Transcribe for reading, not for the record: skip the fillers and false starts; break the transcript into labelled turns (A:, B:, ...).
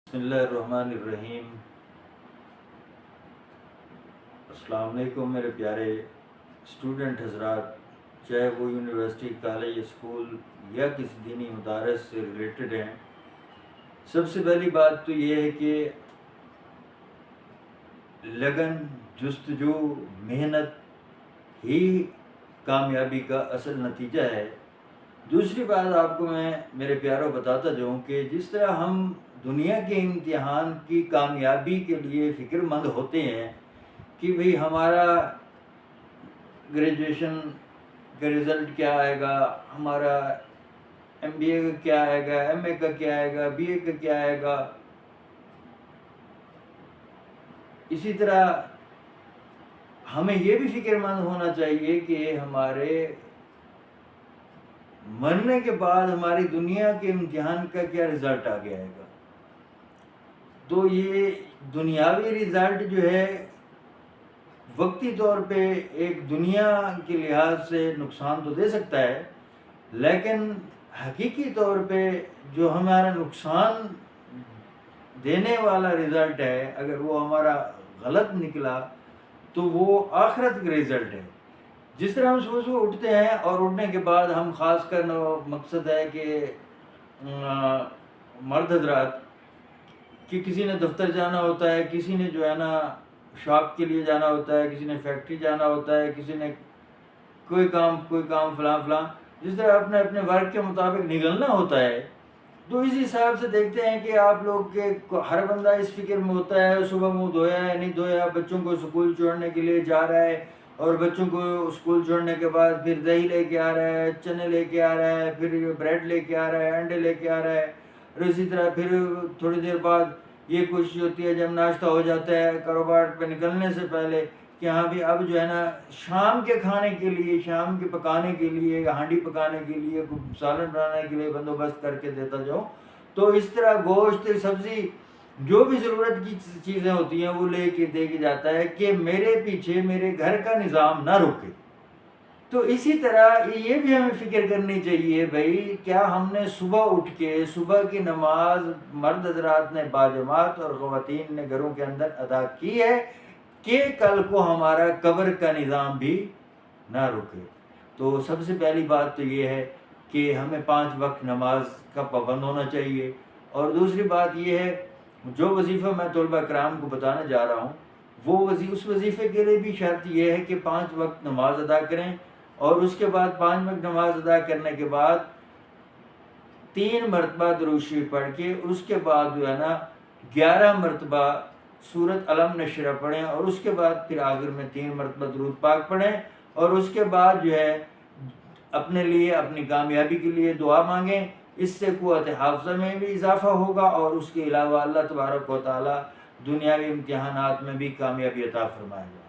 A: بسم اللہ الرحمن الرحیم۔ السلام علیکم میرے پیارے اسٹوڈنٹ حضرات، چاہے وہ یونیورسٹی، کالج، اسکول یا کسی دینی مدارس سے ریلیٹڈ ہیں۔ سب سے پہلی بات تو یہ ہے کہ لگن، جستجو، محنت ہی کامیابی کا اصل نتیجہ ہے۔ دوسری بات آپ کو میں میرے پیاروں بتاتا جاؤں کہ جس طرح ہم دنیا کے امتحان کی کامیابی کے لیے فکر مند ہوتے ہیں کہ بھئی ہمارا گریجویشن کا رزلٹ کیا آئے گا، ہمارا MBA کا کیا آئے گا، MA کا کیا آئے گا، BA کا کیا آئے گا، اسی طرح ہمیں یہ بھی فکر مند ہونا چاہیے کہ ہمارے مرنے کے بعد ہماری دنیا کے امتحان کا کیا رزلٹ آگے آئے گا۔ تو یہ دنیاوی رزلٹ جو ہے وقتی طور پہ ایک دنیا کے لحاظ سے نقصان تو دے سکتا ہے، لیکن حقیقی طور پہ جو ہمارا نقصان دینے والا رزلٹ ہے، اگر وہ ہمارا غلط نکلا تو وہ آخرت کا رزلٹ ہے۔ جس طرح ہم صبح صبح اٹھتے ہیں اور اٹھنے کے بعد ہم خاص کر مقصد ہے کہ مرد حضرات کہ کسی نے دفتر جانا ہوتا ہے، کسی نے جو ہے نا شاپ کے لیے جانا ہوتا ہے، کسی نے فیکٹری جانا ہوتا ہے، کسی نے کوئی کام فلاں جس طرح اپنے اپنے ورک کے مطابق نکلنا ہوتا ہے۔ تو اسی حساب سے دیکھتے ہیں کہ آپ لوگ کے ہر بندہ اس فکر میں ہوتا ہے صبح منہ دھویا ہے نہیں دھویا، بچوں کو اسکول چھوڑنے کے لیے جا رہا ہے اور بچوں کو اسکول چھوڑنے کے بعد پھر دہی لے کے آ رہا ہے، چنے لے کے آ رہا ہے، پھر بریڈ لے کے آ رہا ہے، انڈے لے کے آ رہا ہے، اور اسی طرح پھر تھوڑی دیر بعد یہ کوشش ہوتی ہے جب ناشتہ ہو جاتا ہے کاروبار پہ نکلنے سے پہلے کہ ہاں بھی اب جو ہے نا شام کے کھانے کے لیے، شام کے پکانے کے لیے، ہانڈی پکانے کے لیے، سالن بنانے کے لیے بندوبست کر کے دیتا جاؤ۔ تو اس طرح گوشت، سبزی، جو بھی ضرورت کی چیزیں ہوتی ہیں وہ لے کے دے کے جاتا ہے کہ میرے پیچھے میرے گھر کا نظام نہ رکے۔ تو اسی طرح یہ بھی ہمیں فکر کرنی چاہیے بھائی کیا ہم نے صبح اٹھ کے صبح کی نماز مرد حضرات نے باجماعت اور خواتین نے گھروں کے اندر ادا کی ہے کہ کل کو ہمارا قبر کا نظام بھی نہ رکے۔ تو سب سے پہلی بات تو یہ ہے کہ ہمیں 5 وقت نماز کا پابند ہونا چاہیے، اور دوسری بات یہ ہے جو وظیفہ میں طلبہ کرام کو بتانے جا رہا ہوں وہ اس وظیفے کے لیے بھی شرط یہ ہے کہ 5 وقت نماز ادا کریں، اور اس کے بعد 5 وقت نماز ادا کرنے کے بعد 3 مرتبہ درود شریف پڑھ کے اس کے بعد جو ہے نا 11 مرتبہ سورۃ علم نشرہ پڑھیں، اور اس کے بعد پھر آخر میں 3 مرتبہ درود پاک پڑھیں، اور اس کے بعد جو ہے اپنے لیے اپنی کامیابی کے لیے دعا مانگیں۔ اس سے قوت حافظہ میں بھی اضافہ ہوگا، اور اس کے علاوہ اللہ تبارک و تعالی دنیاوی امتحانات میں بھی کامیابی عطا فرمائے گا۔